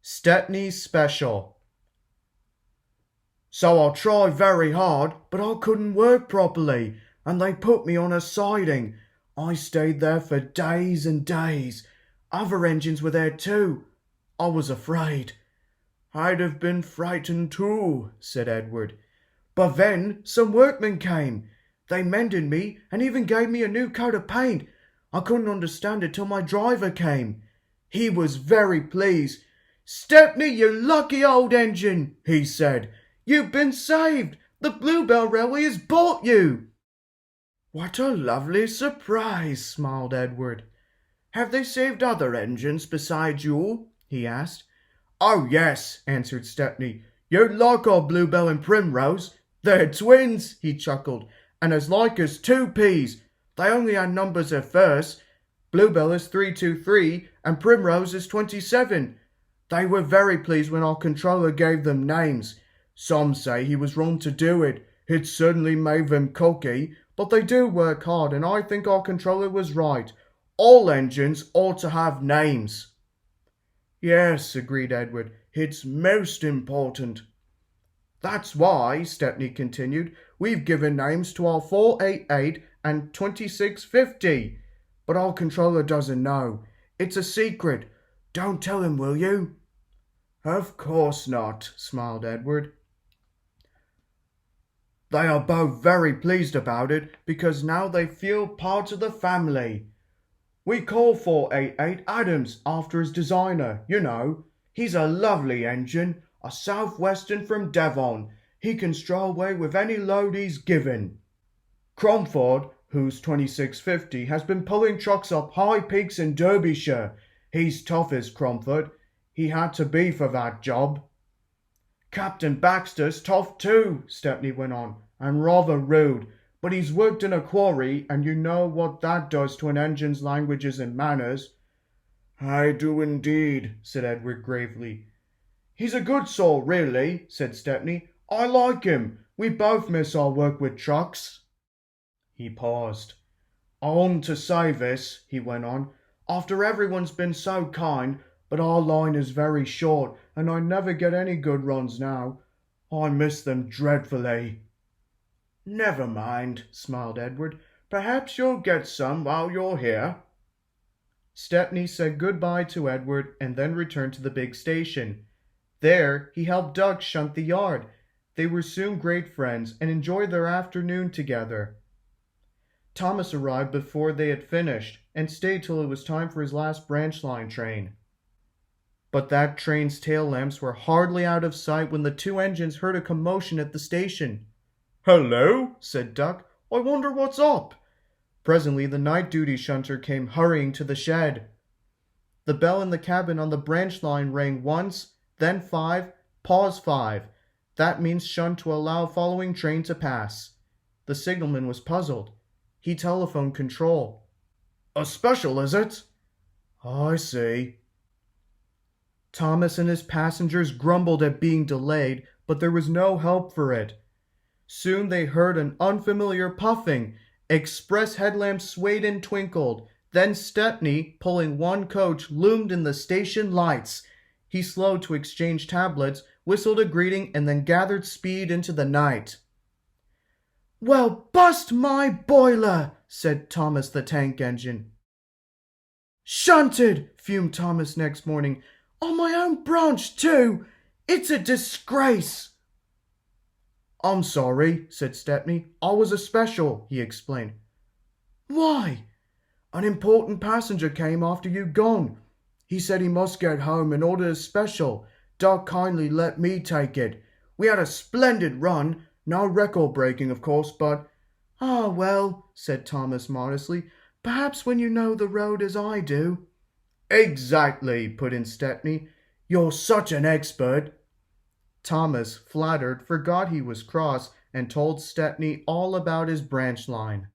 Stepney Special. So I tried very hard, but I couldn't work properly, and they put me on a siding. I stayed there for days and days. Other engines were there too. I was afraid. I'd have been frightened too, said Edward. But then some workmen came. They mended me and even gave me a new coat of paint. I couldn't understand it till my driver came. He was very pleased. "Stepney, you lucky old engine," he said. "You've been saved. The Bluebell Railway has bought you." "What a lovely surprise," smiled Edward. "Have they saved other engines besides you?" he asked. "Oh, yes," answered Stepney. "You'd like our Bluebell and Primrose. They're twins," he chuckled, "and as like as two peas. They only had numbers at first. Bluebell is 323 and Primrose is 27. They were very pleased when our controller gave them names. Some say he was wrong to do it. It certainly made them cocky, but they do work hard, and I think our controller was right. All engines ought to have names." "Yes," agreed Edward, "it's most important." "That's why," Stepney continued, "we've given names to our 488 and 2650. But our controller doesn't know. It's a secret. Don't tell him, will you?" "Of course not," smiled Edward. "They are both very pleased about it, because now they feel part of the family. We call 488 Adams after his designer, you know. He's a lovely engine, a southwestern from Devon. He can stroll away with any load he's given. Cromford, who's 2650, has been pulling trucks up high peaks in Derbyshire. He's tough as Cromford. He had to be for that job." "Captain Baxter's tough too," Stepney went on, "and rather rude. But he's worked in a quarry, and you know what that does to an engine's languages and manners." "I do indeed," said Edward gravely. "He's a good soul, really," said Stepney. "I like him. We both miss our work with trucks." He paused. "I oughtn't to say this," he went on, "after everyone's been so kind, but our line is very short, and I never get any good runs now. I miss them dreadfully." "Never mind," smiled Edward. "Perhaps you'll get some while you're here." Stepney said good-bye to Edward and then returned to the big station. There he helped Doug shunt the yard. They were soon great friends and enjoyed their afternoon together. Thomas arrived before they had finished and stayed till it was time for his last branch line train. But that train's tail lamps were hardly out of sight when the two engines heard a commotion at the station. "Hello," said Duck. "I wonder what's up." Presently the night duty shunter came hurrying to the shed. The bell in the cabin on the branch line rang once, then 5, pause 5. That means shunt to allow following train to pass. The signalman was puzzled. He telephoned control. "A special, is it?" "I see." Thomas and his passengers grumbled at being delayed, but there was no help for it. Soon they heard an unfamiliar puffing. Express headlamps swayed and twinkled. Then Stepney, pulling one coach, loomed in the station lights. He slowed to exchange tablets, whistled a greeting, and then gathered speed into the night. "Well, bust my boiler," said Thomas the tank engine. "Shunted," fumed Thomas next morning. "On my own branch, too. It's a disgrace." "I'm sorry," said Stepney. "I was a special," he explained. "Why?" "An important passenger came after you'd gone. He said he must get home and ordered a special. Doug kindly let me take it. We had a splendid run. No record breaking, of course, but—" "Ah, well," said Thomas modestly, "perhaps when you know the road as I do." "Exactly," put in Stepney. "You're such an expert." Thomas, flattered, forgot he was cross and told Stepney all about his branch line.